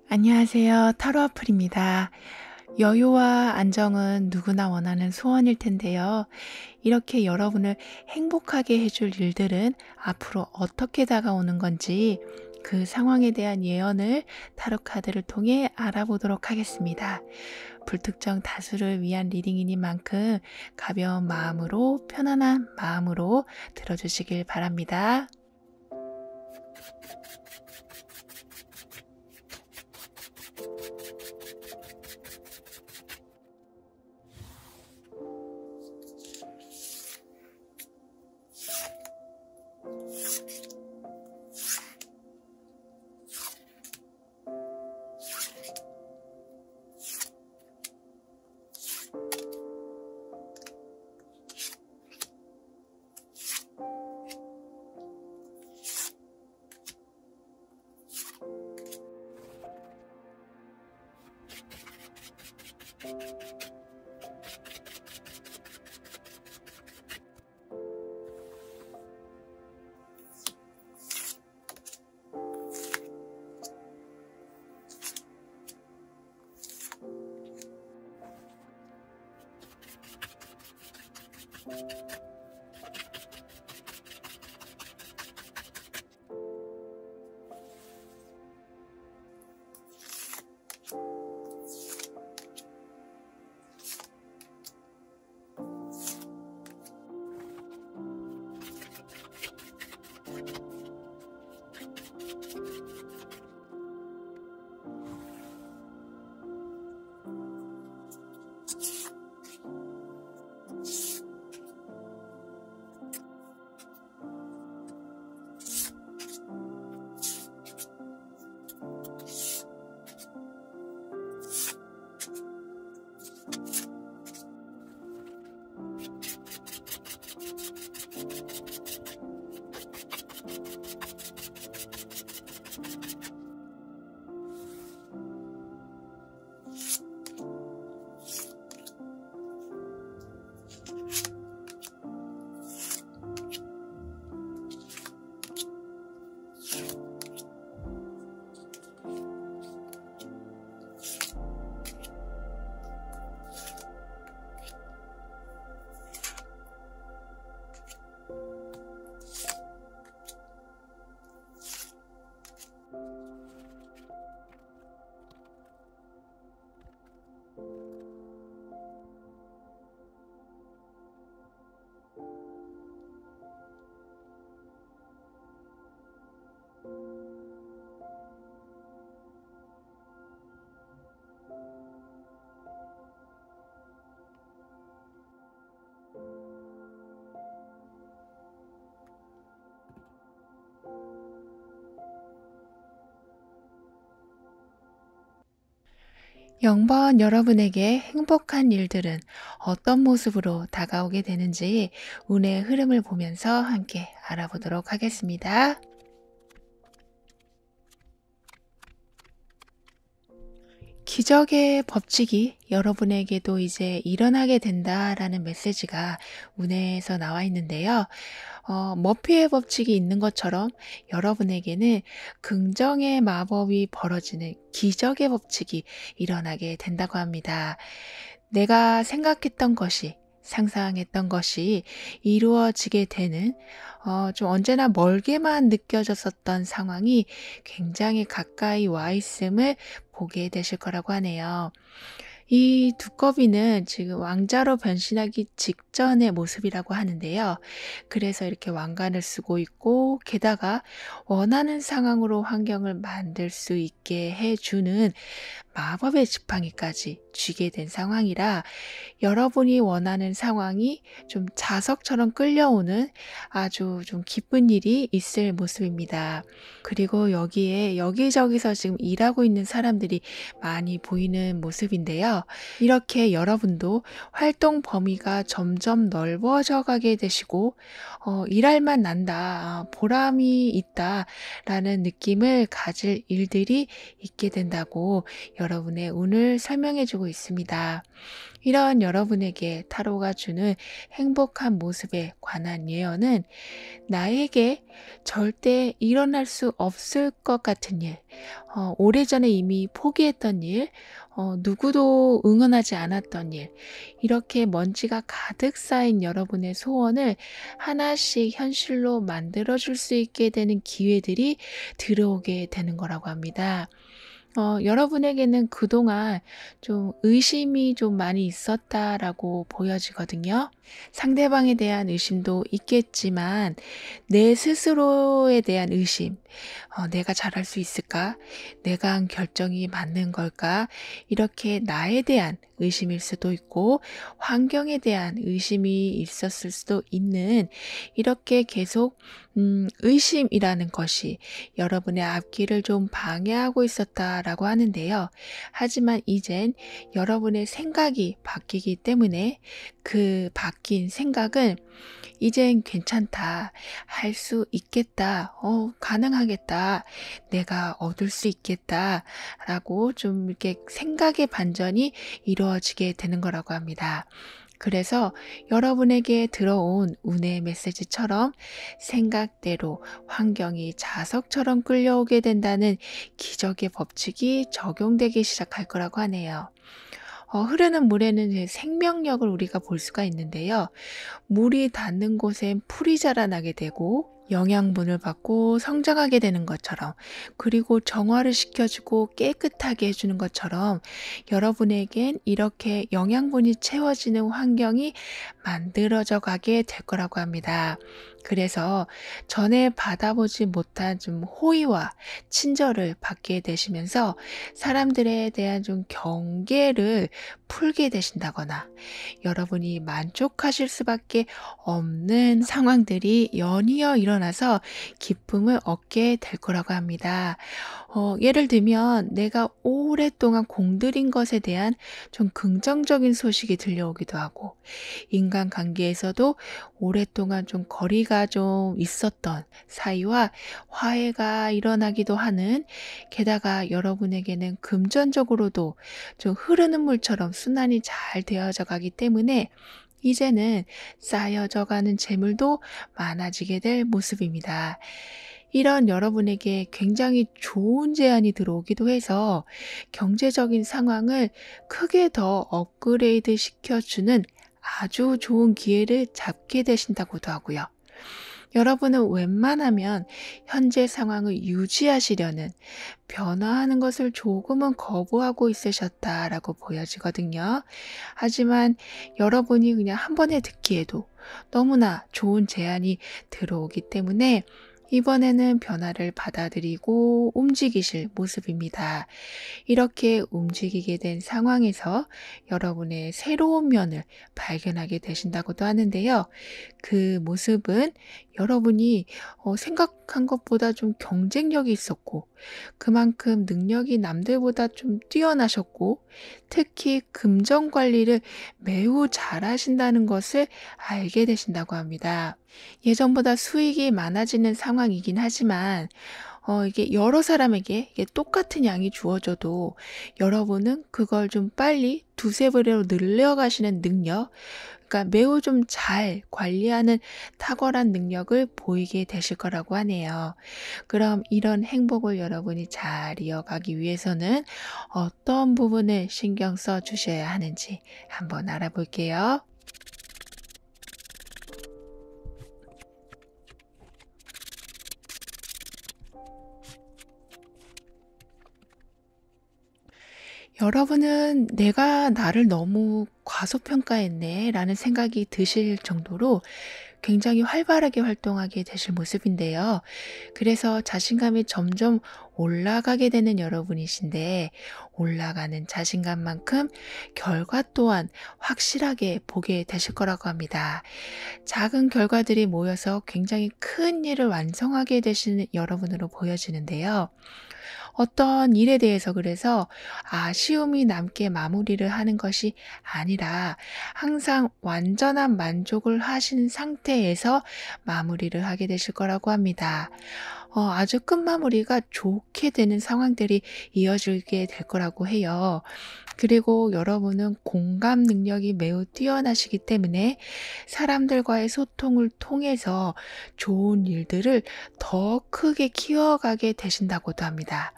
안녕하세요. 타로아플입니다. 여유와 안정은 누구나 원하는 소원일 텐데요. 이렇게 여러분을 행복하게 해줄 일들은 앞으로 어떻게 다가오는 건지 그 상황에 대한 예언을 타로 카드를 통해 알아보도록 하겠습니다. 불특정 다수를 위한 리딩이니만큼 가벼운 마음으로 편안한 마음으로 들어주시길 바랍니다. 영번 여러분에게 행복한 일들은 어떤 모습으로 다가오게 되는지 운의 흐름을 보면서 함께 알아보도록 하겠습니다. 기적의 법칙이 여러분에게도 이제 일어나게 된다라는 메시지가 운에서 나와 있는데요. 머피의 법칙이 있는 것처럼 여러분에게는 긍정의 마법이 벌어지는 기적의 법칙이 일어나게 된다고 합니다. 내가 생각했던 것이 상상했던 것이 이루어지게 되는 좀 언제나 멀게만 느껴졌었던 상황이 굉장히 가까이 와 있음을 보게 되실 거라고 하네요. 이 두꺼비는 지금 왕자로 변신하기 직전의 모습이라고 하는데요. 그래서 이렇게 왕관을 쓰고 있고 게다가 원하는 상황으로 환경을 만들 수 있게 해주는 마법의 지팡이까지 쥐게 된 상황이라 여러분이 원하는 상황이 좀 자석처럼 끌려오는 아주 좀 기쁜 일이 있을 모습입니다. 그리고 여기에 여기저기서 지금 일하고 있는 사람들이 많이 보이는 모습인데요. 이렇게 여러분도 활동 범위가 점점 넓어져 가게 되시고 일할 만 난다, 보람이 있다라는 느낌을 가질 일들이 있게 된다고 여러분의 운을 설명해 주고 있습니다. 이런 여러분에게 타로가 주는 행복한 모습에 관한 예언은 나에게 절대 일어날 수 없을 것 같은 일, 오래전에 이미 포기했던 일, 누구도 응원하지 않았던 일, 이렇게 먼지가 가득 쌓인 여러분의 소원을 하나씩 현실로 만들어줄 수 있게 되는 기회들이 들어오게 되는 거라고 합니다. 여러분에게는 그동안 좀 의심이 좀 많이 있었다라고 보여지거든요. 상대방에 대한 의심도 있겠지만 내 스스로에 대한 의심, 내가 잘할 수 있을까? 내가 한 결정이 맞는 걸까? 이렇게 나에 대한 의심일 수도 있고 환경에 대한 의심이 있었을 수도 있는 이렇게 계속 의심이라는 것이 여러분의 앞길을 좀 방해하고 있었다라고 하는데요. 하지만 이젠 여러분의 생각이 바뀌기 때문에 그 바뀐 생각은 이젠 괜찮다, 할 수 있겠다, 가능하겠다, 내가 얻을 수 있겠다 라고 좀 이렇게 생각의 반전이 이루어지게 되는 거라고 합니다. 그래서 여러분에게 들어온 운의 메시지처럼 생각대로 환경이 자석처럼 끌려오게 된다는 기적의 법칙이 적용되기 시작할 거라고 하네요. 흐르는 물에는 이제 생명력을 우리가 볼 수가 있는데요. 물이 닿는 곳엔 풀이 자라나게 되고 영양분을 받고 성장하게 되는 것처럼, 그리고 정화를 시켜주고 깨끗하게 해주는 것처럼 여러분에겐 이렇게 영양분이 채워지는 환경이 만들어져 가게 될 거라고 합니다. 그래서 전에 받아보지 못한 좀 호의와 친절을 받게 되시면서 사람들에 대한 좀 경계를 풀게 되신다거나 여러분이 만족하실 수밖에 없는 상황들이 연이어 일어나서 기쁨을 얻게 될 거라고 합니다. 예를 들면 내가 오랫동안 공들인 것에 대한 좀 긍정적인 소식이 들려오기도 하고, 인간관계에서도 오랫동안 좀 거리가 좀 있었던 사이와 화해가 일어나기도 하는, 게다가 여러분에게는 금전적으로도 좀 흐르는 물처럼 순환이 잘 되어져 가기 때문에 이제는 쌓여져 가는 재물도 많아지게 될 모습입니다. 이런 여러분에게 굉장히 좋은 제안이 들어오기도 해서 경제적인 상황을 크게 더 업그레이드 시켜주는 아주 좋은 기회를 잡게 되신다고도 하고요. 여러분은 웬만하면 현재 상황을 유지하시려는, 변화하는 것을 조금은 거부하고 있으셨다라고 보여지거든요. 하지만 여러분이 그냥 한 번에 듣기에도 너무나 좋은 제안이 들어오기 때문에 이번에는 변화를 받아들이고 움직이실 모습입니다. 이렇게 움직이게 된 상황에서 여러분의 새로운 면을 발견하게 되신다고도 하는데요. 그 모습은 여러분이 생각한 것보다 좀 경쟁력이 있었고, 그만큼 능력이 남들보다 좀 뛰어나셨고, 특히 금전 관리를 매우 잘하신다는 것을 알게 되신다고 합니다. 예전보다 수익이 많아지는 상황이긴 하지만 이게 여러 사람에게 이게 똑같은 양이 주어져도 여러분은 그걸 좀 빨리 두세 배로 늘려가시는 능력, 그러니까 매우 좀 잘 관리하는 탁월한 능력을 보이게 되실 거라고 하네요. 그럼 이런 행복을 여러분이 잘 이어가기 위해서는 어떤 부분을 신경 써 주셔야 하는지 한번 알아볼게요. 여러분은 '내가 나를 너무 과소평가했네.' 라는 생각이 드실 정도로 굉장히 활발하게 활동하게 되실 모습인데요. 그래서 자신감이 점점 올라가게 되는 여러분이신데, 올라가는 자신감만큼 결과 또한 확실하게 보게 되실 거라고 합니다. 작은 결과들이 모여서 굉장히 큰 일을 완성하게 되시는 여러분으로 보여지는데요. 어떤 일에 대해서 그래서 아쉬움이 남게 마무리를 하는 것이 아니라 항상 완전한 만족을 하신 상태에서 마무리를 하게 되실 거라고 합니다. 아주 끝마무리가 좋게 되는 상황들이 이어지게 될 거라고 해요. 그리고 여러분은 공감 능력이 매우 뛰어나시기 때문에 사람들과의 소통을 통해서 좋은 일들을 더 크게 키워가게 되신다고도 합니다.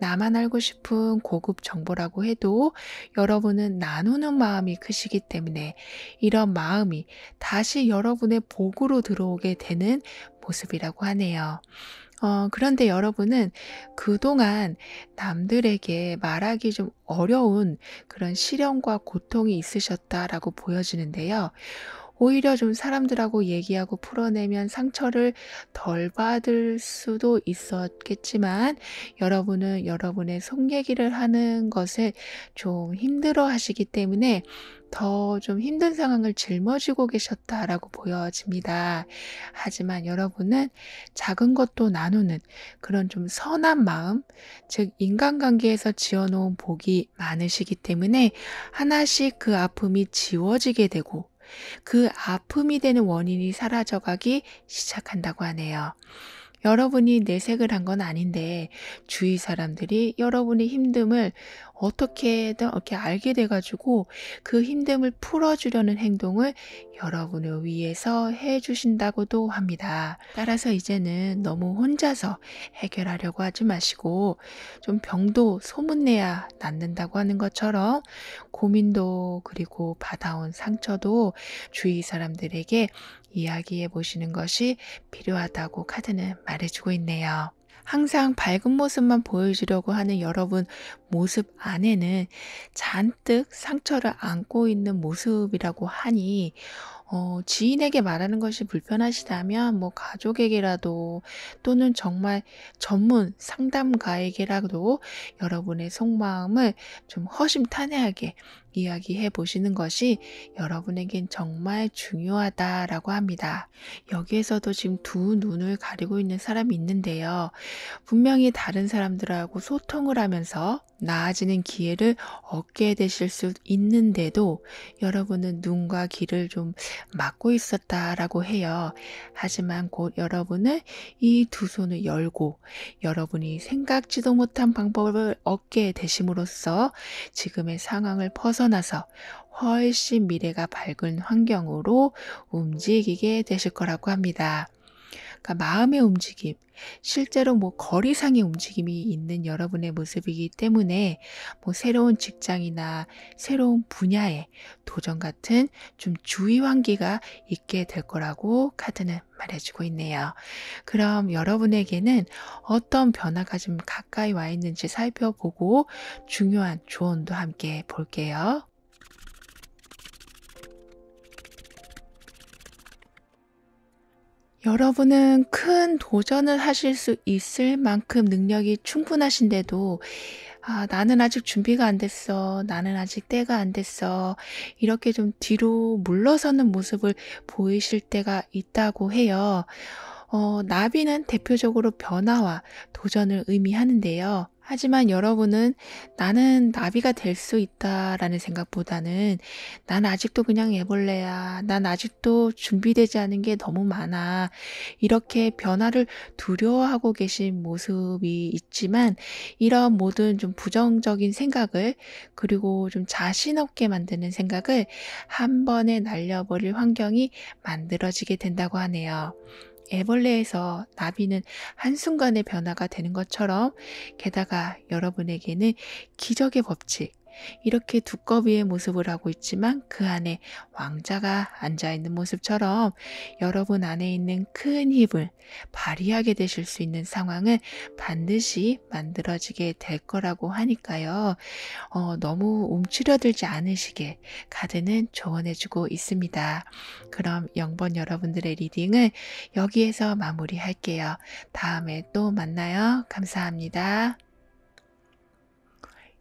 나만 알고 싶은 고급 정보라고 해도 여러분은 나누는 마음이 크시기 때문에 이런 마음이 다시 여러분의 복으로 들어오게 되는 모습이라고 하네요. 그런데 여러분은 그동안 남들에게 말하기 좀 어려운 그런 시련과 고통이 있으셨다라고 보여지는데요. 오히려 좀 사람들하고 얘기하고 풀어내면 상처를 덜 받을 수도 있었겠지만, 여러분은 여러분의 속 얘기를 하는 것을 좀 힘들어 하시기 때문에 더 좀 힘든 상황을 짊어지고 계셨다라고 보여집니다. 하지만 여러분은 작은 것도 나누는 그런 좀 선한 마음, 즉 인간관계에서 지어놓은 복이 많으시기 때문에 하나씩 그 아픔이 지워지게 되고 그 아픔이 되는 원인이 사라져가기 시작한다고 하네요. 여러분이 내색을 한 건 아닌데 주위 사람들이 여러분의 힘듦을 어떻게든 이렇게 알게 돼가지고 그 힘듦을 풀어주려는 행동을 여러분을 위해서 해주신다고도 합니다. 따라서 이제는 너무 혼자서 해결하려고 하지 마시고, 좀 병도 소문내야 낫는다고 하는 것처럼 고민도 그리고 받아온 상처도 주위 사람들에게 이야기해 보시는 것이 필요하다고 카드는 말해주고 있네요. 항상 밝은 모습만 보여주려고 하는 여러분 모습 안에는 잔뜩 상처를 안고 있는 모습이라고 하니, 지인에게 말하는 것이 불편하시다면 가족에게라도, 또는 정말 전문 상담가에게라도 여러분의 속마음을 좀 허심탄회하게 이야기해 보시는 것이 여러분에겐 정말 중요하다라고 합니다. 여기에서도 지금 두 눈을 가리고 있는 사람이 있는데요. 분명히 다른 사람들하고 소통을 하면서 나아지는 기회를 얻게 되실 수 있는데도 여러분은 눈과 귀를 좀 막고 있었다라고 해요. 하지만 곧 여러분은 이 두 손을 열고 여러분이 생각지도 못한 방법을 얻게 되심으로써 지금의 상황을 벗어나서 훨씬 미래가 밝은 환경으로 움직이게 되실 거라고 합니다. 그러니까 마음의 움직임, 실제로 거리상의 움직임이 있는 여러분의 모습이기 때문에 새로운 직장이나 새로운 분야에 도전 같은 좀 주의 환기가 있게 될 거라고 카드는 말해주고 있네요. 그럼 여러분에게는 어떤 변화가 좀 가까이 와 있는지 살펴보고 중요한 조언도 함께 볼게요. 여러분은 큰 도전을 하실 수 있을 만큼 능력이 충분하신데도, 나는 아직 준비가 안 됐어. 나는 아직 때가 안 됐어. 이렇게 좀 뒤로 물러서는 모습을 보이실 때가 있다고 해요. 나비는 대표적으로 변화와 도전을 의미하는데요. 하지만 여러분은 나는 나비가 될 수 있다라는 생각보다는 난 아직도 그냥 애벌레야. 난 아직도 준비되지 않은 게 너무 많아. 이렇게 변화를 두려워하고 계신 모습이 있지만, 이런 모든 좀 부정적인 생각을, 그리고 좀 자신 없게 만드는 생각을 한 번에 날려버릴 환경이 만들어지게 된다고 하네요. 애벌레에서 나비는 한순간의 변화가 되는 것처럼, 게다가 여러분에게는 기적의 법칙, 이렇게 두꺼비의 모습을 하고 있지만 그 안에 왕자가 앉아있는 모습처럼 여러분 안에 있는 큰 힘을 발휘하게 되실 수 있는 상황은 반드시 만들어지게 될 거라고 하니까요. 너무 움츠려들지 않으시게 카드는 조언해주고 있습니다. 그럼 0번 여러분들의 리딩을 여기에서 마무리할게요. 다음에 또 만나요. 감사합니다.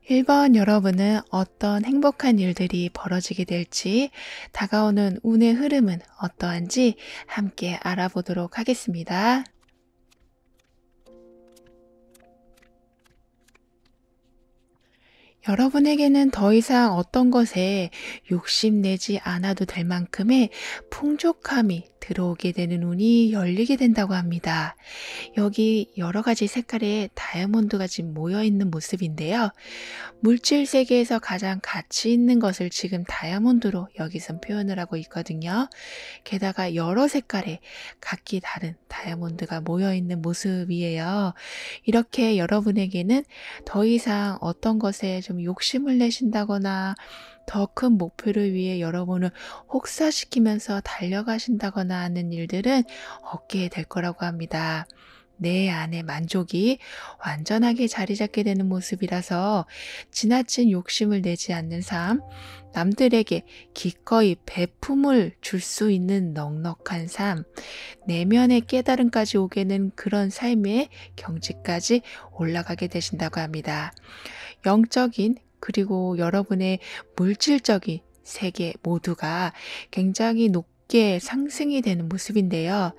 1번 여러분은 어떤 행복한 일들이 벌어지게 될지, 다가오는 운의 흐름은 어떠한지 함께 알아보도록 하겠습니다. 여러분에게는 더 이상 어떤 것에 욕심내지 않아도 될 만큼의 풍족함이 들어오게 되는 운이 열리게 된다고 합니다. 여기 여러 가지 색깔의 다이아몬드가 지금 모여 있는 모습인데요. 물질 세계에서 가장 가치 있는 것을 지금 다이아몬드로 여기선 표현을 하고 있거든요. 게다가 여러 색깔의 각기 다른 다이아몬드가 모여 있는 모습이에요. 이렇게 여러분에게는 더 이상 어떤 것에 좀 욕심을 내신다거나 더 큰 목표를 위해 여러분을 혹사시키면서 달려가신다거나 하는 일들은 없게 될 거라고 합니다. 내 안의 만족이 완전하게 자리 잡게 되는 모습이라서 지나친 욕심을 내지 않는 삶, 남들에게 기꺼이 배품을 줄 수 있는 넉넉한 삶, 내면의 깨달음까지 오게 된 그런 삶의 경지까지 올라가게 되신다고 합니다. 영적인 그리고 여러분의 물질적인 세계 모두가 굉장히 높게 상승이 되는 모습인데요.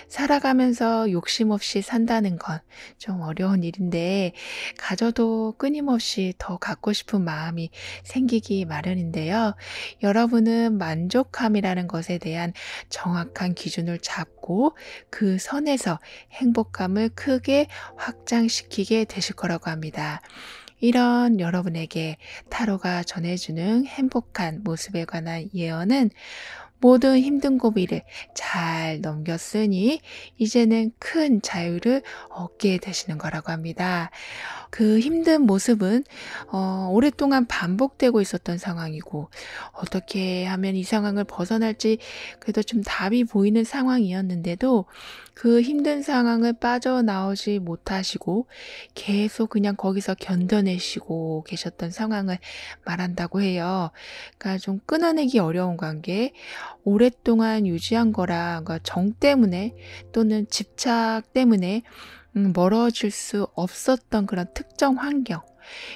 살아가면서 욕심 없이 산다는 건 좀 어려운 일인데, 가져도 끊임없이 더 갖고 싶은 마음이 생기기 마련인데요. 여러분은 만족함이라는 것에 대한 정확한 기준을 잡고 그 선에서 행복감을 크게 확장시키게 되실 거라고 합니다. 이런 여러분에게 타로가 전해주는 행복한 모습에 관한 예언은 모든 힘든 고비를 잘 넘겼으니 이제는 큰 자유를 얻게 되시는 거라고 합니다. 그 힘든 모습은 오랫동안 반복되고 있었던 상황이고, 어떻게 하면 이 상황을 벗어날지 그래도 좀 답이 보이는 상황이었는데도 그 힘든 상황을 빠져나오지 못하시고 계속 그냥 거기서 견뎌내시고 계셨던 상황을 말한다고 해요. 그러니까 좀 끊어내기 어려운 관계, 오랫동안 유지한 거라, 그러니까 정 때문에 또는 집착 때문에 멀어질 수 없었던 그런 특정 환경,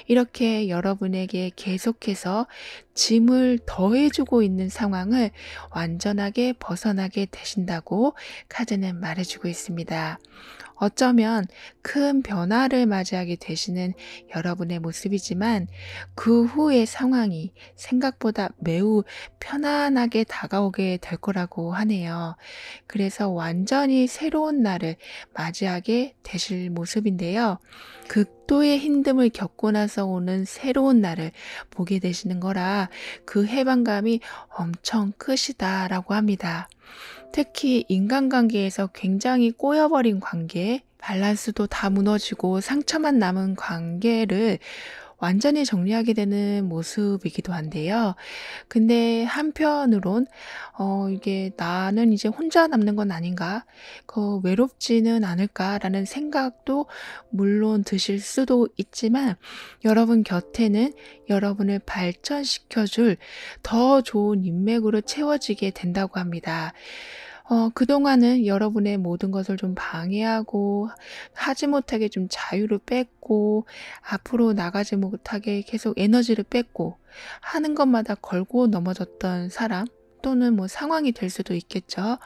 이렇게 여러분에게 계속해서 짐을 더해주고 있는 상황을 완전하게 벗어나게 되신다고 카드는 말해주고 있습니다. 어쩌면 큰 변화를 맞이하게 되시는 여러분의 모습이지만 그 후의 상황이 생각보다 매우 편안하게 다가오게 될 거라고 하네요. 그래서 완전히 새로운 날을 맞이하게 되실 모습인데요. 극도의 힘듦을 겪고 나서 오는 새로운 날을 보게 되시는 거라 그 해방감이 엄청 크시다라고 합니다. 특히 인간관계에서 굉장히 꼬여버린 관계, 밸런스도 다 무너지고 상처만 남은 관계를 완전히 정리하게 되는 모습이기도 한데요. 근데 한편으론 이게 '나는 이제 혼자 남는 건 아닌가? 외롭지는 않을까?'라는 생각도 물론 드실 수도 있지만, 여러분 곁에는 여러분을 발전시켜 줄 더 좋은 인맥으로 채워지게 된다고 합니다. 그동안은 여러분의 모든 것을 좀 방해하고 하지 못하게 좀 자유를 뺐고 앞으로 나가지 못하게 계속 에너지를 뺐고 하는 것마다 걸고 넘어졌던 사람 또는 상황이 될 수도 있겠죠.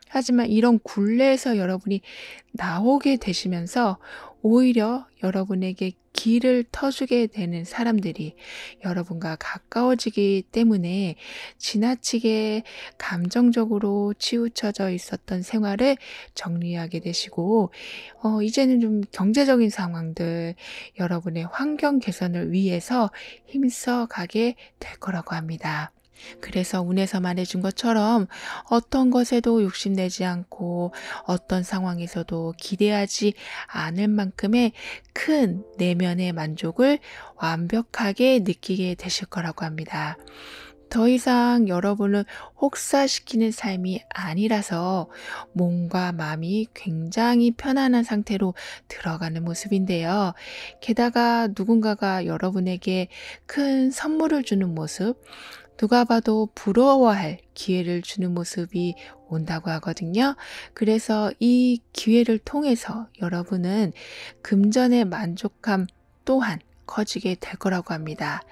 하지만 이런 굴레에서 여러분이 나오게 되시면서 오히려 여러분에게 길을 터주게 되는 사람들이 여러분과 가까워지기 때문에 지나치게 감정적으로 치우쳐져 있었던 생활을 정리하게 되시고, 이제는 좀 경제적인 상황들, 여러분의 환경 개선을 위해서 힘써 가게 될 거라고 합니다. 그래서 운에서 말해준 것처럼 어떤 것에도 욕심내지 않고 어떤 상황에서도 기대하지 않을 만큼의 큰 내면의 만족을 완벽하게 느끼게 되실 거라고 합니다. 더 이상 여러분을 혹사시키는 삶이 아니라서 몸과 마음이 굉장히 편안한 상태로 들어가는 모습인데요. 게다가 누군가가 여러분에게 큰 선물을 주는 모습, 누가 봐도 부러워할 기회를 주는 모습이 온다고 하거든요. 그래서 이 기회를 통해서 여러분은 금전의 만족감 또한 커지게 될 거라고 합니다.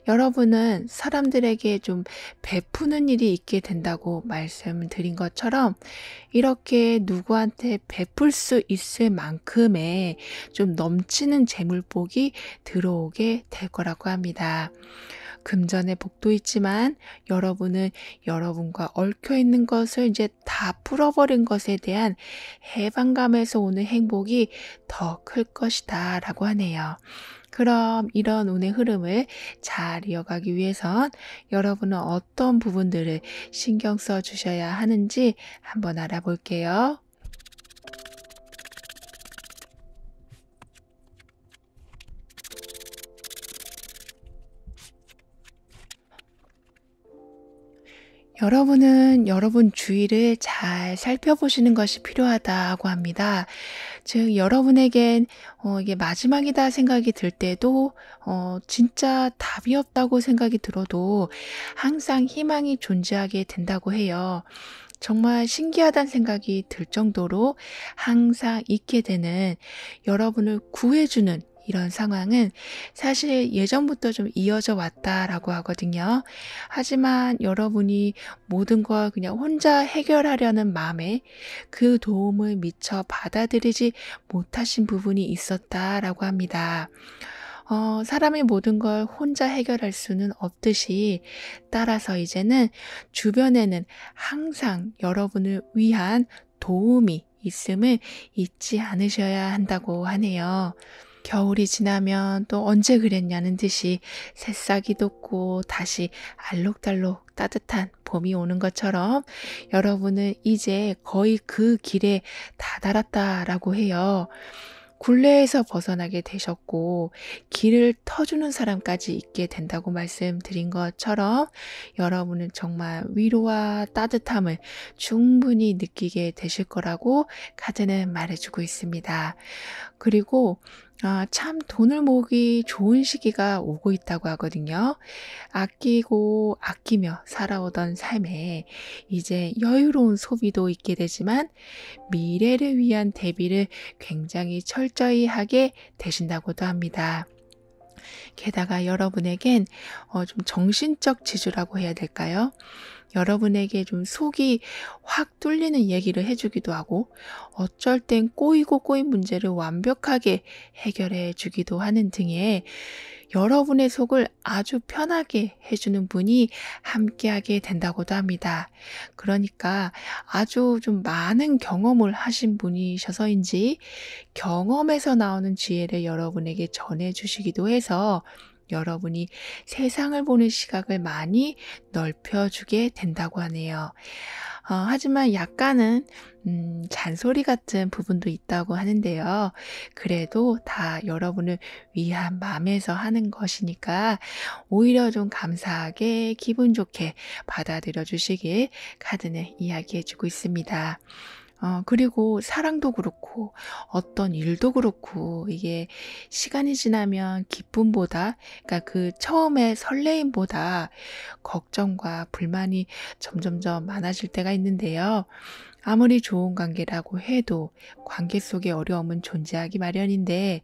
여러분은 사람들에게 좀 베푸는 일이 있게 된다고 말씀드린 것처럼 이렇게 누구한테 베풀 수 있을 만큼의 좀 넘치는 재물복이 들어오게 될 거라고 합니다. 금전의 복도 있지만 여러분은 여러분과 얽혀 있는 것을 이제 다 풀어버린 것에 대한 해방감에서 오는 행복이 더 클 것이다 라고 하네요. 그럼 이런 운의 흐름을 잘 이어가기 위해선 여러분은 어떤 부분들을 신경 써 주셔야 하는지 한번 알아볼게요. 여러분은 여러분 주위를 잘 살펴보시는 것이 필요하다고 합니다. 즉 여러분에겐 이게 마지막이다 생각이 들 때도 진짜 답이 없다고 생각이 들어도 항상 희망이 존재하게 된다고 해요. 정말 신기하다는 생각이 들 정도로 항상 있게 되는 여러분을 구해주는 이런 상황은 사실 예전부터 좀 이어져 왔다라고 하거든요. 하지만 여러분이 모든 걸 그냥 혼자 해결하려는 마음에 그 도움을 미처 받아들이지 못하신 부분이 있었다라고 합니다. 사람이 모든 걸 혼자 해결할 수는 없듯이 따라서 이제는 주변에는 항상 여러분을 위한 도움이 있음을 잊지 않으셔야 한다고 하네요. 겨울이 지나면 또 언제 그랬냐는 듯이 새싹이 돋고 다시 알록달록 따뜻한 봄이 오는 것처럼 여러분은 이제 거의 그 길에 다다랐다라고 해요. 굴레에서 벗어나게 되셨고 길을 터주는 사람까지 있게 된다고 말씀드린 것처럼 여러분은 정말 위로와 따뜻함을 충분히 느끼게 되실 거라고 카드는 말해주고 있습니다. 그리고 참 돈을 모으기 좋은 시기가 오고 있다고 하거든요. 아끼고 아끼며 살아오던 삶에 이제 여유로운 소비도 있게 되지만 미래를 위한 대비를 굉장히 철저히 하게 되신다고도 합니다. 게다가 여러분에겐 좀 정신적 지주라고 해야 될까요? 여러분에게 좀 속이 확 뚫리는 얘기를 해주기도 하고 어쩔 땐 꼬이고 꼬인 문제를 완벽하게 해결해 주기도 하는 등의 여러분의 속을 아주 편하게 해주는 분이 함께하게 된다고도 합니다. 그러니까 아주 좀 많은 경험을 하신 분이셔서인지 경험에서 나오는 지혜를 여러분에게 전해주시기도 해서 여러분이 세상을 보는 시각을 많이 넓혀주게 된다고 하네요. 하지만 약간은 잔소리 같은 부분도 있다고 하는데요. 그래도 다 여러분을 위한 마음에서 하는 것이니까 오히려 좀 감사하게 기분 좋게 받아들여 주시길 카드는 이야기해 주고 있습니다. 그리고 사랑도 그렇고 어떤 일도 그렇고 이게 시간이 지나면 기쁨보다 그러니까 그 처음에 설레임보다 걱정과 불만이 점점점 많아질 때가 있는데요. 아무리 좋은 관계라고 해도 관계 속에 어려움은 존재하기 마련인데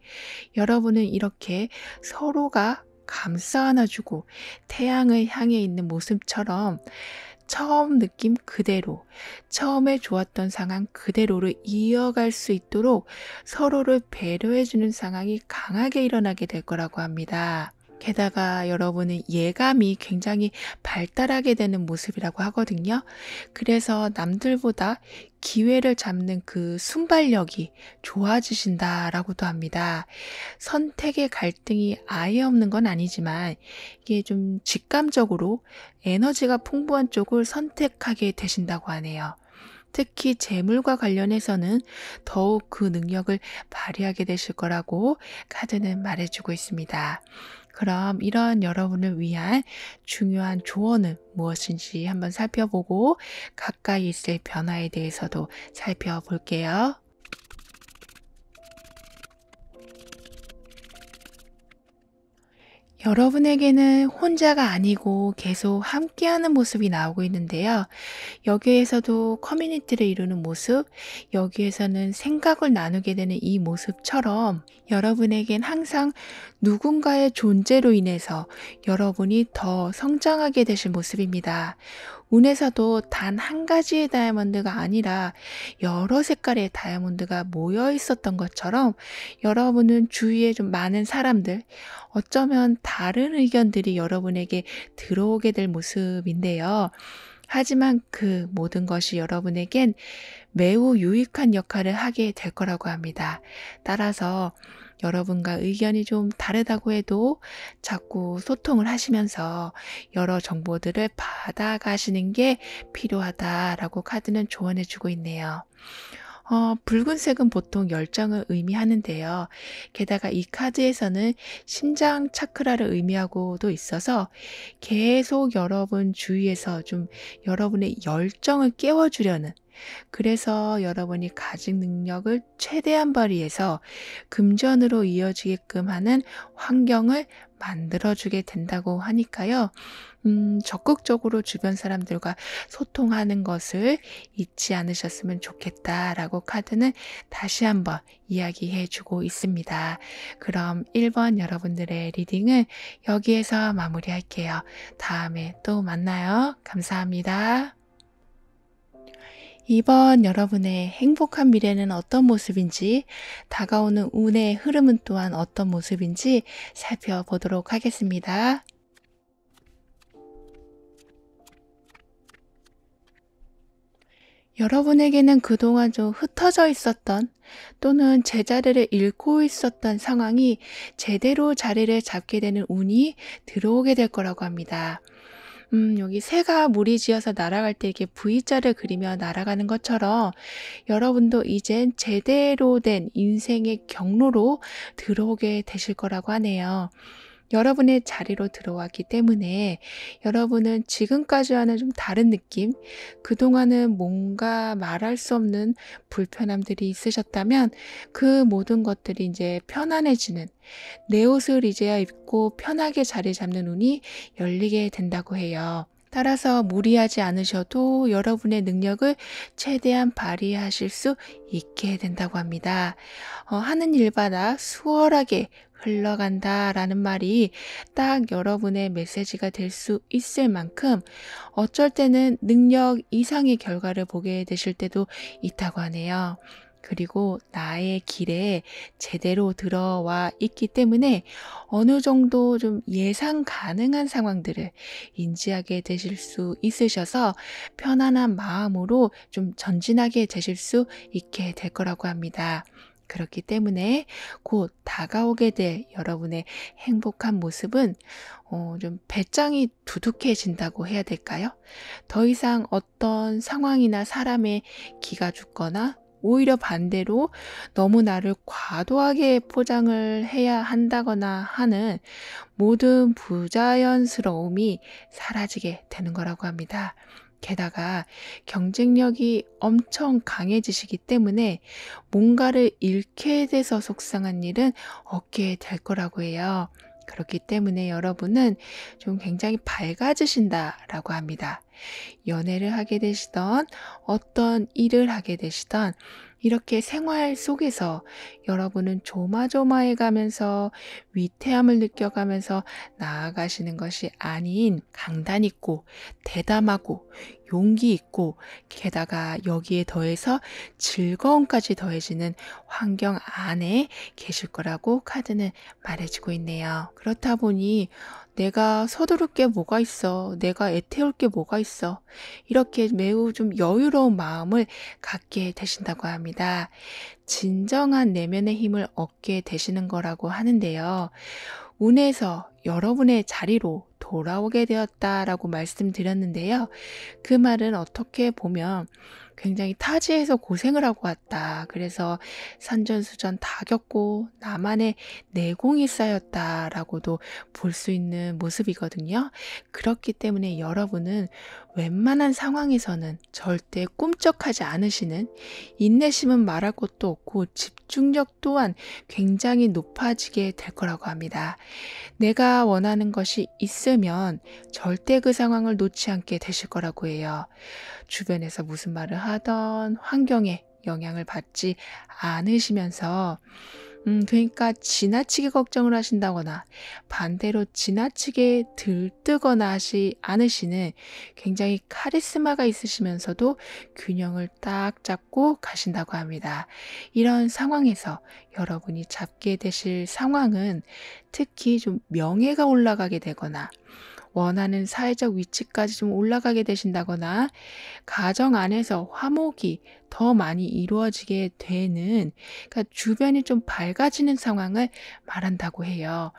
여러분은 이렇게 서로가 감싸 안아주고 태양을 향해 있는 모습처럼 처음 느낌 그대로, 처음에 좋았던 상황 그대로를 이어갈 수 있도록 서로를 배려해주는 상황이 강하게 일어나게 될 거라고 합니다. 게다가 여러분은 예감이 굉장히 발달하게 되는 모습이라고 하거든요. 그래서 남들보다 기회를 잡는 그 순발력이 좋아지신다라고도 합니다. 선택의 갈등이 아예 없는 건 아니지만 이게 좀 직감적으로 에너지가 풍부한 쪽을 선택하게 되신다고 하네요. 특히 재물과 관련해서는 더욱 그 능력을 발휘하게 되실 거라고 카드는 말해주고 있습니다. 그럼 이런 여러분을 위한 중요한 조언은 무엇인지 한번 살펴보고 가까이 있을 변화에 대해서도 살펴볼게요. 여러분에게는 혼자가 아니고 계속 함께하는 모습이 나오고 있는데요. 여기에서도 커뮤니티를 이루는 모습, 여기에서는 생각을 나누게 되는 이 모습처럼 여러분에겐 항상 누군가의 존재로 인해서 여러분이 더 성장하게 되실 모습입니다. 운에서도 단 한 가지의 다이아몬드가 아니라 여러 색깔의 다이아몬드가 모여 있었던 것처럼 여러분은 주위에 좀 많은 사람들, 어쩌면 다른 의견들이 여러분에게 들어오게 될 모습인데요. 하지만 그 모든 것이 여러분에겐 매우 유익한 역할을 하게 될 거라고 합니다. 따라서 여러분과 의견이 좀 다르다고 해도 자꾸 소통을 하시면서 여러 정보들을 받아가시는 게 필요하다라고 카드는 조언해 주고 있네요. 붉은색은 보통 열정을 의미하는데요. 게다가 이 카드에서는 심장 차크라를 의미하고도 있어서 계속 여러분 주위에서 좀 여러분의 열정을 깨워주려는, 그래서 여러분이 가진 능력을 최대한 발휘해서 금전으로 이어지게끔 하는 환경을 만들어주게 된다고 하니까요. 적극적으로 주변 사람들과 소통하는 것을 잊지 않으셨으면 좋겠다라고 카드는 다시 한번 이야기해 주고 있습니다. 그럼 1번 여러분들의 리딩은 여기에서 마무리할게요. 다음에 또 만나요. 감사합니다. 2번 여러분의 행복한 미래는 어떤 모습인지, 다가오는 운의 흐름은 또한 어떤 모습인지 살펴보도록 하겠습니다. 여러분에게는 그동안 좀 흩어져 있었던 또는 제자리를 잃고 있었던 상황이 제대로 자리를 잡게 되는 운이 들어오게 될 거라고 합니다. 여기 새가 무리지어서 날아갈 때 이렇게 V자를 그리며 날아가는 것처럼 여러분도 이젠 제대로 된 인생의 경로로 들어오게 되실 거라고 하네요. 여러분의 자리로 들어왔기 때문에 여러분은 지금까지와는 좀 다른 느낌, 그동안은 뭔가 말할 수 없는 불편함들이 있으셨다면 그 모든 것들이 이제 편안해지는, 내 옷을 이제야 입고 편하게 자리 잡는 운이 열리게 된다고 해요. 따라서 무리하지 않으셔도 여러분의 능력을 최대한 발휘하실 수 있게 된다고 합니다. 하는 일마다 수월하게 흘러간다라는 말이 딱 여러분의 메시지가 될 수 있을 만큼 어쩔 때는 능력 이상의 결과를 보게 되실 때도 있다고 하네요. 그리고 나의 길에 제대로 들어와 있기 때문에 어느 정도 좀 예상 가능한 상황들을 인지하게 되실 수 있으셔서 편안한 마음으로 좀 전진하게 되실 수 있게 될 거라고 합니다. 그렇기 때문에 곧 다가오게 될 여러분의 행복한 모습은 좀 배짱이 두둑해진다고 해야 될까요? 더 이상 어떤 상황이나 사람의 기가 죽거나 오히려 반대로 너무 나를 과도하게 포장을 해야 한다거나 하는 모든 부자연스러움이 사라지게 되는 거라고 합니다. 게다가 경쟁력이 엄청 강해지시기 때문에 뭔가를 잃게 돼서 속상한 일은 없게 될 거라고 해요. 그렇기 때문에 여러분은 좀 굉장히 밝아지신다라고 합니다. 연애를 하게 되시던 어떤 일을 하게 되시던 이렇게 생활 속에서 여러분은 조마조마해 가면서 위태함을 느껴가면서 나아가시는 것이 아닌 강단 있고 대담하고 용기 있고 게다가 여기에 더해서 즐거움까지 더해지는 환경 안에 계실 거라고 카드는 말해주고 있네요. 그렇다 보니 내가 서두를 게 뭐가 있어? 내가 애태울 게 뭐가 있어? 이렇게 매우 좀 여유로운 마음을 갖게 되신다고 합니다. 진정한 내면의 힘을 얻게 되시는 거라고 하는데요. 운에서 여러분의 자리로 돌아오게 되었다라고 말씀드렸는데요. 그 말은 어떻게 보면 굉장히 타지에서 고생을 하고 왔다. 그래서 산전수전 다 겪고 나만의 내공이 쌓였다라고도 볼 수 있는 모습이거든요. 그렇기 때문에 여러분은 웬만한 상황에서는 절대 꿈쩍하지 않으시는, 인내심은 말할 것도 없고 집중력 또한 굉장히 높아지게 될 거라고 합니다. 내가 원하는 것이 있으면 절대 그 상황을 놓지 않게 되실 거라고 해요. 주변에서 무슨 말을 하던 환경에 영향을 받지 않으시면서 그러니까 지나치게 걱정을 하신다거나 반대로 지나치게 들뜨거나 하지 않으시는, 굉장히 카리스마가 있으시면서도 균형을 딱 잡고 가신다고 합니다. 이런 상황에서 여러분이 잡게 되실 상황은 특히 좀 명예가 올라가게 되거나 원하는 사회적 위치까지 좀 올라가게 되신다거나 가정 안에서 화목이 더 많이 이루어지게 되는, 그러니까 주변이 좀 밝아지는 상황을 말한다고 해요.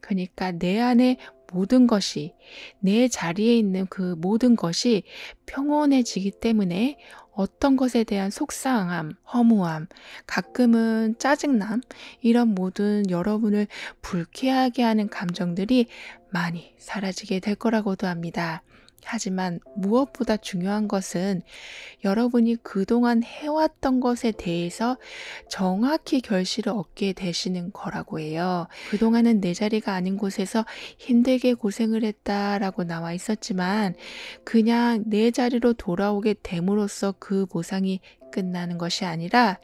그러니까 내 안에 모든 것이, 내 자리에 있는 그 모든 것이 평온해지기 때문에 어떤 것에 대한 속상함, 허무함, 가끔은 짜증남, 이런 모든 여러분을 불쾌하게 하는 감정들이 많이 사라지게 될 거라고도 합니다. 하지만 무엇보다 중요한 것은 여러분이 그동안 해왔던 것에 대해서 정확히 결실을 얻게 되시는 거라고 해요. 그동안은 내 자리가 아닌 곳에서 힘들게 고생을 했다라고 나와 있었지만 그냥 내 자리로 돌아오게 됨으로써 그 보상이 끝나는 것이 아니라,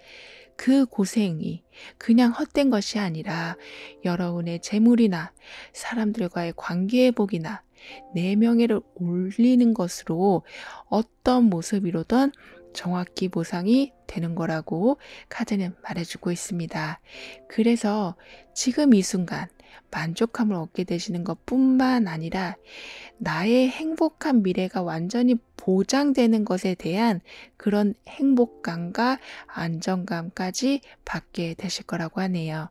그 고생이 그냥 헛된 것이 아니라 여러분의 재물이나 사람들과의 관계 회복이나 내 명예를 올리는 것으로 어떤 모습이로든 정확히 보상이 되는 거라고 카드는 말해주고 있습니다. 그래서 지금 이 순간 만족함을 얻게 되시는 것뿐만 아니라 나의 행복한 미래가 완전히 보장되는 것에 대한 그런 행복감과 안정감까지 받게 되실 거라고 하네요.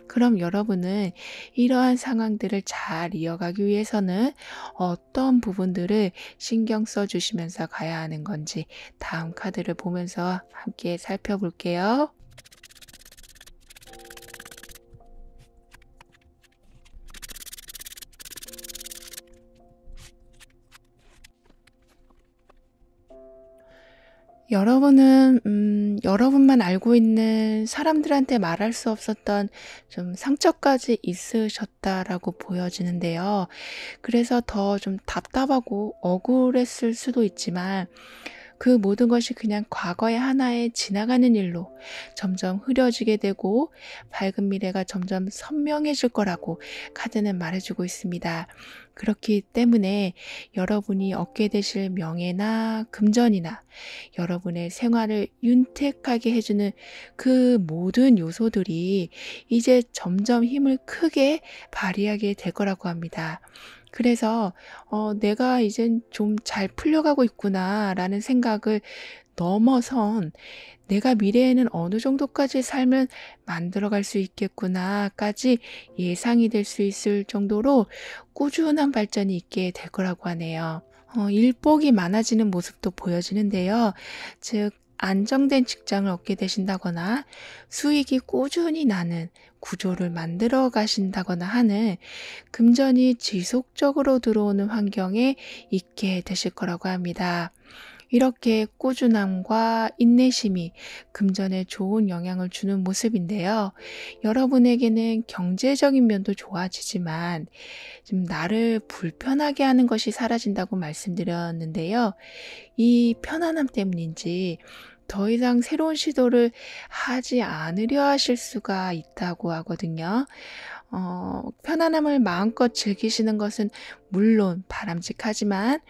그럼 여러분은 이러한 상황들을 잘 이어가기 위해서는 어떤 부분들을 신경 써 주시면서 가야 하는 건지 다음 카드를 보면서 함께 살펴볼게요. 여러분은 여러분만 알고 있는 사람들한테 말할 수 없었던 좀 상처까지 있으셨다라고 보여지는데요. 그래서 더 좀 답답하고 억울했을 수도 있지만 그 모든 것이 그냥 과거의 하나의 지나가는 일로 점점 흐려지게 되고 밝은 미래가 점점 선명해질 거라고 카드는 말해주고 있습니다. 그렇기 때문에 여러분이 얻게 되실 명예나 금전이나 여러분의 생활을 윤택하게 해주는 그 모든 요소들이 이제 점점 힘을 크게 발휘하게 될 거라고 합니다. 그래서 내가 이젠 좀 잘 풀려가고 있구나라는 생각을 넘어선 내가 미래에는 어느 정도까지 삶을 만들어갈 수 있겠구나까지 예상이 될 수 있을 정도로 꾸준한 발전이 있게 될 거라고 하네요. 일복이 많아지는 모습도 보여지는데요. 즉 안정된 직장을 얻게 되신다거나 수익이 꾸준히 나는 구조를 만들어 가신다거나 하는 금전이 지속적으로 들어오는 환경에 있게 되실 거라고 합니다. 이렇게 꾸준함과 인내심이 금전에 좋은 영향을 주는 모습인데요. 여러분에게는 경제적인 면도 좋아지지만 좀 나를 불편하게 하는 것이 사라진다고 말씀드렸는데요. 이 편안함 때문인지 더 이상 새로운 시도를 하지 않으려 하실 수가 있다고 하거든요. 편안함을 마음껏 즐기시는 것은 물론 바람직하지만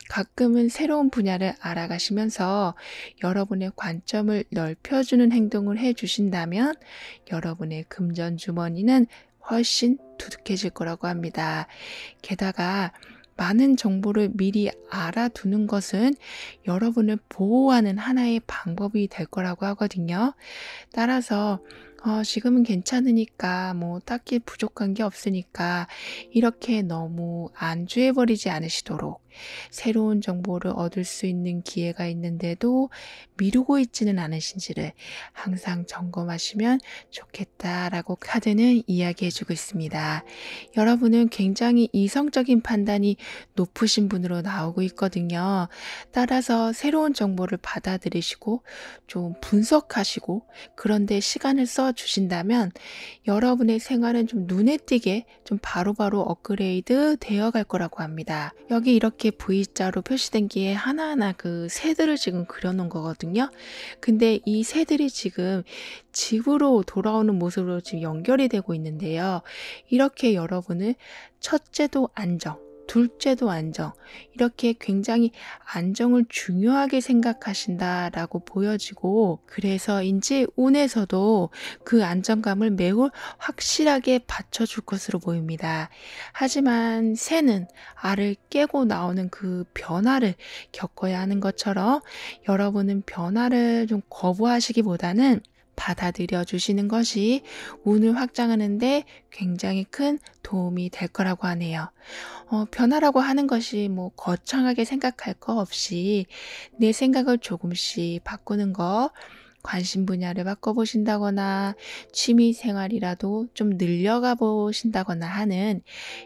가끔은 새로운 분야를 알아가시면서 여러분의 관점을 넓혀주는 행동을 해 주신다면 여러분의 금전 주머니는 훨씬 두둑해질 거라고 합니다. 게다가 많은 정보를 미리 알아두는 것은 여러분을 보호하는 하나의 방법이 될 거라고 하거든요. 따라서 지금은 괜찮으니까 뭐 딱히 부족한 게 없으니까 이렇게 너무 안주해 버리지 않으시도록 새로운 정보를 얻을 수 있는 기회가 있는데도 미루고 있지는 않으신지를 항상 점검하시면 좋겠다라고 카드는 이야기해 주고 있습니다. 여러분은 굉장히 이성적인 판단이 높으신 분으로 나오고 있거든요. 따라서 새로운 정보를 받아들이시고 좀 분석하시고 그런데 시간을 써 주신다면 여러분의 생활은 좀 눈에 띄게 좀 바로바로 업그레이드 되어 갈 거라고 합니다. 여기 이렇게 V자로 표시된 게 하나하나 그 새들을 지금 그려놓은 거거든요. 근데 이 새들이 지금 집으로 돌아오는 모습으로 지금 연결이 되고 있는데요. 이렇게 여러분은 첫째도 안정, 둘째도 안정, 이렇게 굉장히 안정을 중요하게 생각하신다라고 보여지고 그래서인지 운에서도 그 안정감을 매우 확실하게 받쳐줄 것으로 보입니다. 하지만 새는 알을 깨고 나오는 그 변화를 겪어야 하는 것처럼 여러분은 변화를 좀 거부하시기보다는 받아들여 주시는 것이 운을 확장하는데 굉장히 큰 도움이 될 거라고 하네요. 변화라고 하는 것이 뭐 거창하게 생각할 거 없이 내 생각을 조금씩 바꾸는 거, 관심 분야를 바꿔보신다거나 취미 생활이라도 좀 늘려가 보신다거나 하는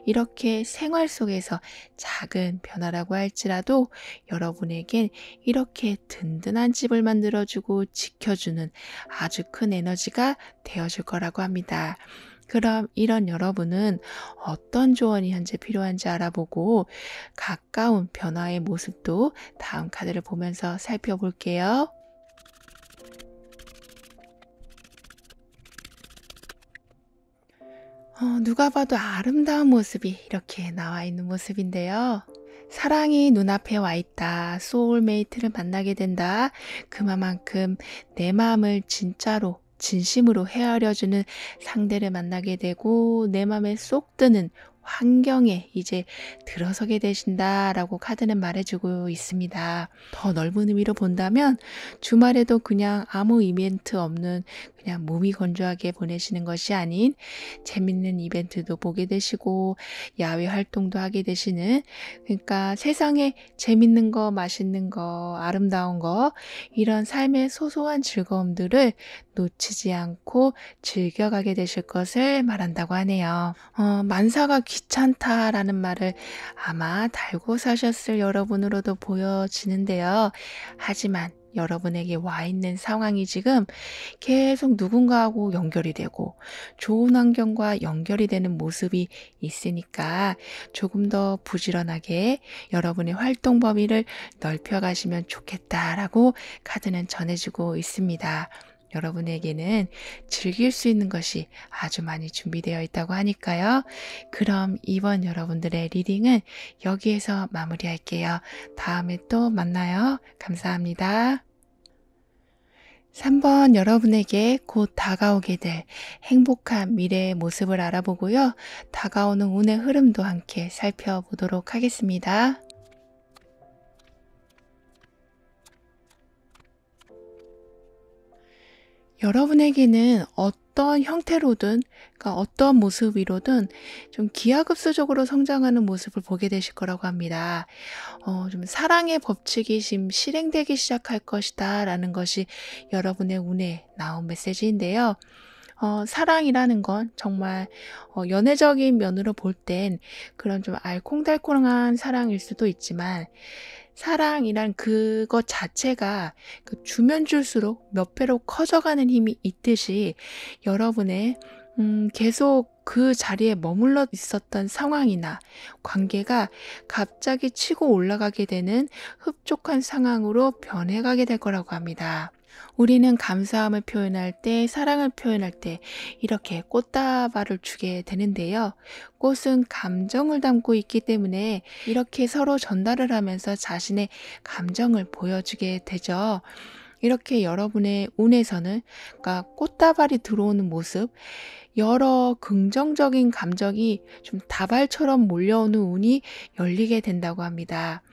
이렇게 생활 속에서 작은 변화라고 할지라도 여러분에겐 이렇게 든든한 집을 만들어주고 지켜주는 아주 큰 에너지가 되어줄 거라고 합니다. 그럼 이런 여러분은 어떤 조언이 현재 필요한지 알아보고 가까운 변화의 모습도 다음 카드를 보면서 살펴볼게요. 누가 봐도 아름다운 모습이 이렇게 나와 있는 모습인데요. 사랑이 눈앞에 와 있다. 소울메이트를 만나게 된다. 그만큼 내 마음을 진짜로 진심으로 헤아려주는 상대를 만나게 되고 내 마음에 쏙 드는 환경에 이제 들어서게 되신다라고 카드는 말해주고 있습니다. 더 넓은 의미로 본다면 주말에도 그냥 아무 이벤트 없는 그냥 몸이 건조하게 보내시는 것이 아닌 재밌는 이벤트도 보게 되시고 야외 활동도 하게 되시는 그러니까 세상에 재밌는 거, 맛있는 거, 아름다운 거 이런 삶의 소소한 즐거움들을 놓치지 않고 즐겨가게 되실 것을 말한다고 하네요. 만사가 귀찮다라는 말을 아마 달고 사셨을 여러분으로도 보여지는데요. 하지만 여러분에게 와 있는 상황이 지금 계속 누군가하고 연결이 되고 좋은 환경과 연결이 되는 모습이 있으니까 조금 더 부지런하게 여러분의 활동 범위를 넓혀가시면 좋겠다라고 카드는 전해주고 있습니다. 여러분에게는 즐길 수 있는 것이 아주 많이 준비되어 있다고 하니까요. 그럼 이번 여러분들의 리딩은 여기에서 마무리할게요. 다음에 또 만나요. 감사합니다. 3번 여러분에게 곧 다가오게 될 행복한 미래의 모습을 알아보고요. 다가오는 운의 흐름도 함께 살펴보도록 하겠습니다. 여러분에게는 어떤 형태로든, 그러니까 어떤 모습으로든 좀 기하급수적으로 성장하는 모습을 보게 되실 거라고 합니다. 좀 사랑의 법칙이 지금 실행되기 시작할 것이다 라는 것이 여러분의 운에 나온 메시지인데요. 사랑이라는 건 정말 연애적인 면으로 볼 땐 그런 좀 알콩달콩한 사랑일 수도 있지만 사랑이란 그것 자체가 주면 줄수록 몇 배로 커져가는 힘이 있듯이 여러분의 계속 그 자리에 머물러 있었던 상황이나 관계가 갑자기 치고 올라가게 되는 흡족한 상황으로 변해가게 될 거라고 합니다. 우리는 감사함을 표현할 때, 사랑을 표현할 때 이렇게 꽃다발을 주게 되는데요. 꽃은 감정을 담고 있기 때문에 이렇게 서로 전달을 하면서 자신의 감정을 보여주게 되죠. 이렇게 여러분의 운에서는, 그러니까 꽃다발이 들어오는 모습, 여러 긍정적인 감정이 좀 다발처럼 몰려오는 운이 열리게 된다고 합니다.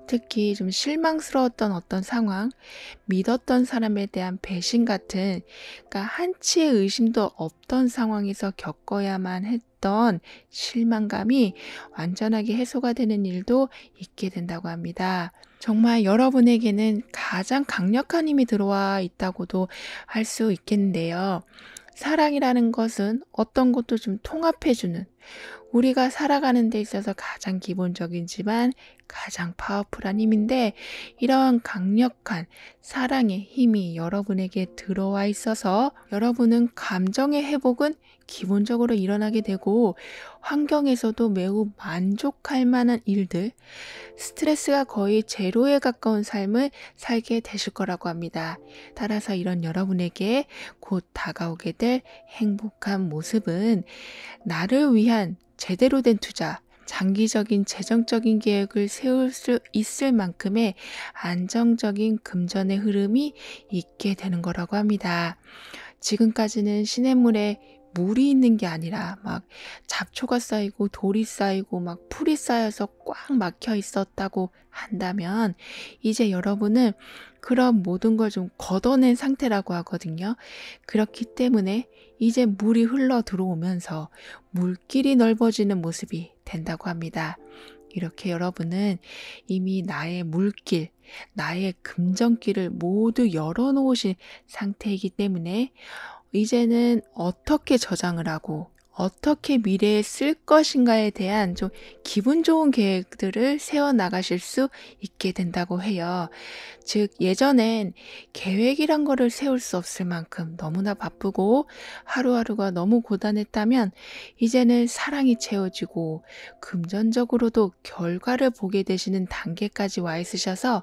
특히 좀 실망스러웠던 어떤 상황, 믿었던 사람에 대한 배신 같은, 그러니까 한치의 의심도 없던 상황에서 겪어야만 했던 실망감이 완전하게 해소가 되는 일도 있게 된다고 합니다. 정말 여러분에게는 가장 강력한 힘이 들어와 있다고도 할 수 있겠는데요. 사랑이라는 것은 어떤 것도 좀 통합해주는, 우리가 살아가는 데 있어서 가장 기본적이지만 가장 파워풀한 힘인데, 이러한 강력한 사랑의 힘이 여러분에게 들어와 있어서 여러분은 감정의 회복은 기본적으로 일어나게 되고, 환경에서도 매우 만족할 만한 일들, 스트레스가 거의 제로에 가까운 삶을 살게 되실 거라고 합니다. 따라서 이런 여러분에게 곧 다가오게 될 행복한 모습은, 나를 위한 제대로 된 투자, 장기적인 재정적인 계획을 세울 수 있을 만큼의 안정적인 금전의 흐름이 있게 되는 거라고 합니다. 지금까지는 시냇물에 물이 있는 게 아니라 막 잡초가 쌓이고 돌이 쌓이고 막 풀이 쌓여서 꽉 막혀 있었다고 한다면, 이제 여러분은 그런 모든 걸 좀 걷어낸 상태라고 하거든요. 그렇기 때문에 이제 물이 흘러 들어오면서 물길이 넓어지는 모습이 된다고 합니다. 이렇게 여러분은 이미 나의 물길, 나의 금전길을 모두 열어놓으신 상태이기 때문에, 이제는 어떻게 저장을 하고 어떻게 미래에 쓸 것인가에 대한 좀 기분 좋은 계획들을 세워 나가실 수 있게 된다고 해요. 즉, 예전엔 계획이란 거를 세울 수 없을 만큼 너무나 바쁘고 하루하루가 너무 고단했다면, 이제는 사랑이 채워지고 금전적으로도 결과를 보게 되시는 단계까지 와 있으셔서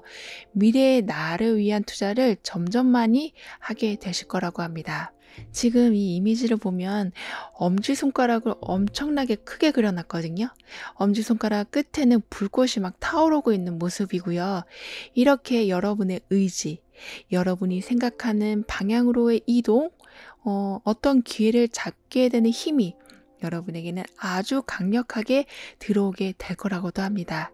미래의 나를 위한 투자를 점점 많이 하게 되실 거라고 합니다. 지금 이 이미지를 보면 엄지손가락을 엄청나게 크게 그려놨거든요. 엄지손가락 끝에는 불꽃이 막 타오르고 있는 모습이고요. 이렇게 여러분의 의지, 여러분이 생각하는 방향으로의 이동, 어떤 기회를 잡게 되는 힘이 여러분에게는 아주 강력하게 들어오게 될 거라고도 합니다.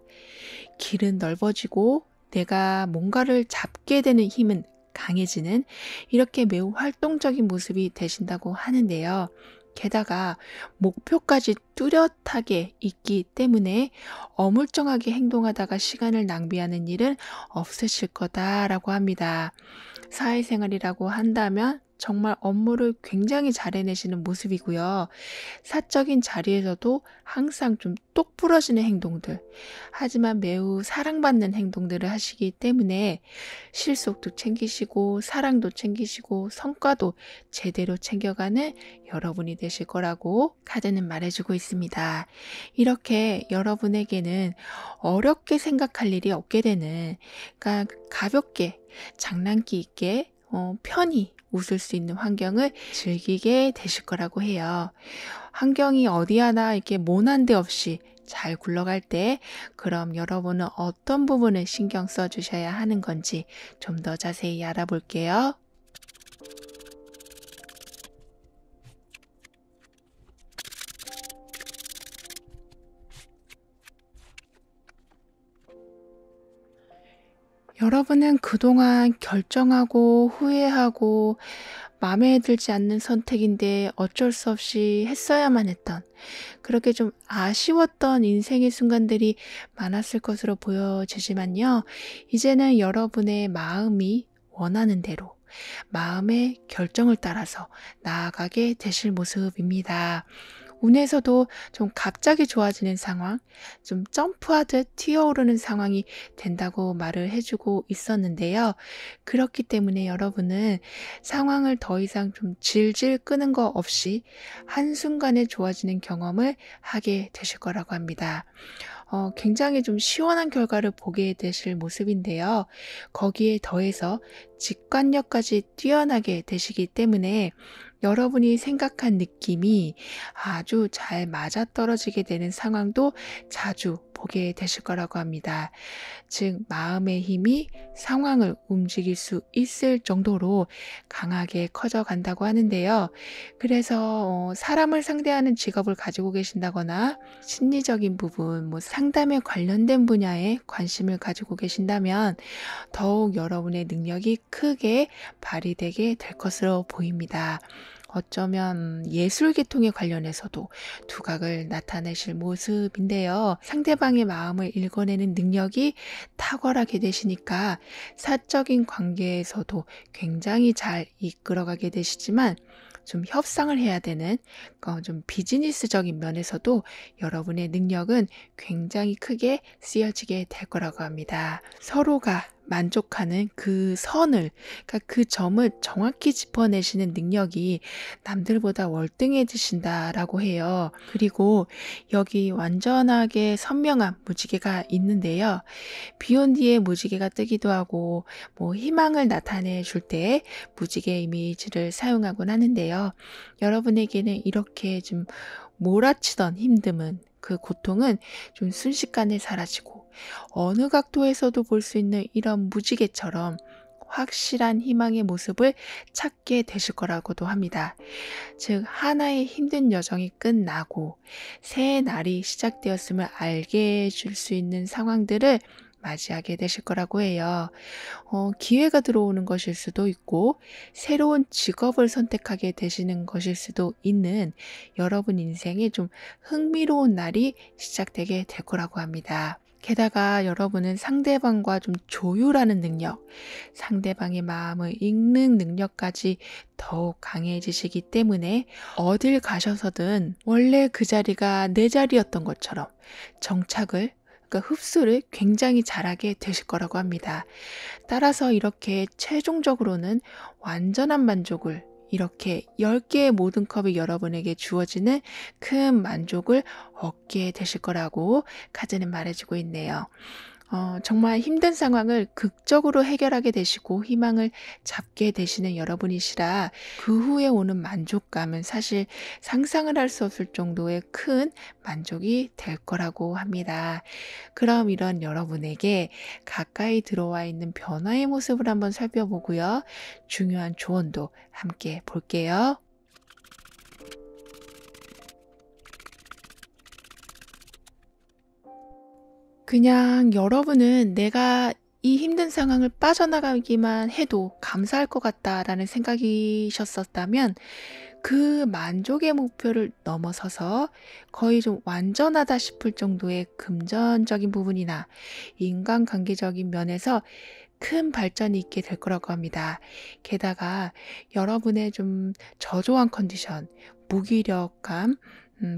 길은 넓어지고 내가 뭔가를 잡게 되는 힘은 강해지는, 이렇게 매우 활동적인 모습이 되신다고 하는데요. 게다가 목표까지 뚜렷하게 있기 때문에 어물쩡하게 행동하다가 시간을 낭비하는 일은 없으실 거다라고 합니다. 사회생활이라고 한다면 정말 업무를 굉장히 잘 해내시는 모습이고요. 사적인 자리에서도 항상 좀 똑부러지는 행동들, 하지만 매우 사랑받는 행동들을 하시기 때문에 실속도 챙기시고 사랑도 챙기시고 성과도 제대로 챙겨가는 여러분이 되실 거라고 카드는 말해주고 있습니다. 이렇게 여러분에게는 어렵게 생각할 일이 없게 되는, 그러니까 가볍게 장난기 있게 편히 웃을 수 있는 환경을 즐기게 되실 거라고 해요. 환경이 어디 하나 이렇게 모난 데 없이 잘 굴러갈 때, 그럼 여러분은 어떤 부분을 신경 써 주셔야 하는 건지 좀 더 자세히 알아볼게요. 여러분은 그동안 결정하고 후회하고 마음에 들지 않는 선택인데 어쩔 수 없이 했어야만 했던, 그렇게 좀 아쉬웠던 인생의 순간들이 많았을 것으로 보여지지만요. 이제는 여러분의 마음이 원하는 대로 마음의 결정을 따라서 나아가게 되실 모습입니다. 운에서도 좀 갑자기 좋아지는 상황, 좀 점프하듯 튀어오르는 상황이 된다고 말을 해주고 있었는데요. 그렇기 때문에 여러분은 상황을 더 이상 좀 질질 끄는 거 없이 한순간에 좋아지는 경험을 하게 되실 거라고 합니다. 굉장히 좀 시원한 결과를 보게 되실 모습인데요. 거기에 더해서 직관력까지 뛰어나게 되시기 때문에 여러분이 생각한 느낌이 아주 잘 맞아떨어지게 되는 상황도 자주 보게 되실 거라고 합니다. 즉, 마음의 힘이 상황을 움직일 수 있을 정도로 강하게 커져간다고 하는데요. 그래서 사람을 상대하는 직업을 가지고 계신다거나 심리적인 부분, 뭐 상담에 관련된 분야에 관심을 가지고 계신다면 더욱 여러분의 능력이 크게 발휘되게 될 것으로 보입니다. 어쩌면 예술 계통에 관련해서도 두각을 나타내실 모습인데요. 상대방의 마음을 읽어내는 능력이 탁월하게 되시니까 사적인 관계에서도 굉장히 잘 이끌어가게 되시지만 좀 협상을 해야 되는 좀 비즈니스적인 면에서도 여러분의 능력은 굉장히 크게 쓰여지게 될 거라고 합니다. 서로가 만족하는 그 선을, 그러니까 그 점을 정확히 짚어내시는 능력이 남들보다 월등해지신다라고 해요. 그리고 여기 완전하게 선명한 무지개가 있는데요. 비온 뒤에 무지개가 뜨기도 하고 뭐 희망을 나타내 줄 때 무지개 이미지를 사용하곤 하는데요. 여러분에게는 이렇게 좀 몰아치던 힘듦은, 그 고통은 좀 순식간에 사라지고 어느 각도에서도 볼 수 있는 이런 무지개처럼 확실한 희망의 모습을 찾게 되실 거라고도 합니다. 즉, 하나의 힘든 여정이 끝나고 새 날이 시작되었음을 알게 해줄 수 있는 상황들을 맞이하게 되실 거라고 해요. 기회가 들어오는 것일 수도 있고 새로운 직업을 선택하게 되시는 것일 수도 있는 여러분 인생에 좀 흥미로운 날이 시작되게 될 거라고 합니다. 게다가 여러분은 상대방과 좀 조율하는 능력, 상대방의 마음을 읽는 능력까지 더욱 강해지시기 때문에 어딜 가셔서든 원래 그 자리가 내 자리였던 것처럼 정착을, 그러니까 흡수를 굉장히 잘하게 되실 거라고 합니다. 따라서 이렇게 최종적으로는 완전한 만족을, 이렇게 10개의 모든 컵이 여러분에게 주어지는 큰 만족을 얻게 되실 거라고 카드는 말해주고 있네요. 정말 힘든 상황을 극적으로 해결하게 되시고 희망을 잡게 되시는 여러분이시라 그 후에 오는 만족감은 사실 상상을 할 수 없을 정도의 큰 만족이 될 거라고 합니다. 그럼 이런 여러분에게 가까이 들어와 있는 변화의 모습을 한번 살펴보고요. 중요한 조언도 함께 볼게요. 그냥 여러분은 내가 이 힘든 상황을 빠져나가기만 해도 감사할 것 같다라는 생각이셨었다면 그 만족의 목표를 넘어서서 거의 좀 완전하다 싶을 정도의 금전적인 부분이나 인간관계적인 면에서 큰 발전이 있게 될 거라고 합니다. 게다가 여러분의 좀 저조한 컨디션, 무기력감,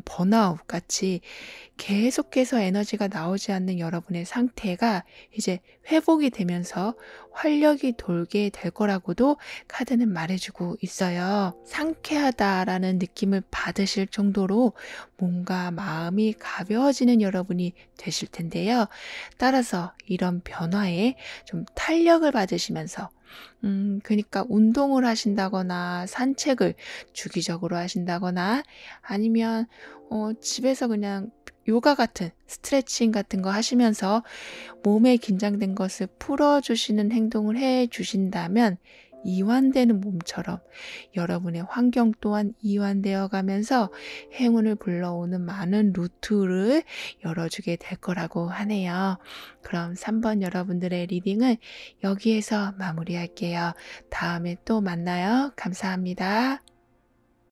번아웃 같이 계속해서 에너지가 나오지 않는 여러분의 상태가 이제 회복이 되면서 활력이 돌게 될 거라고도 카드는 말해주고 있어요. 상쾌하다라는 느낌을 받으실 정도로 뭔가 마음이 가벼워지는 여러분이 되실 텐데요. 따라서 이런 변화에 좀 탄력을 받으시면서 그러니까 운동을 하신다거나 산책을 주기적으로 하신다거나 아니면 집에서 그냥 요가 같은 스트레칭 같은 거 하시면서 몸에 긴장된 것을 풀어주시는 행동을 해 주신다면 이완되는 몸처럼 여러분의 환경 또한 이완되어 가면서 행운을 불러오는 많은 루트를 열어주게 될 거라고 하네요. 그럼 3번 여러분들의 리딩은 여기에서 마무리할게요. 다음에 또 만나요. 감사합니다.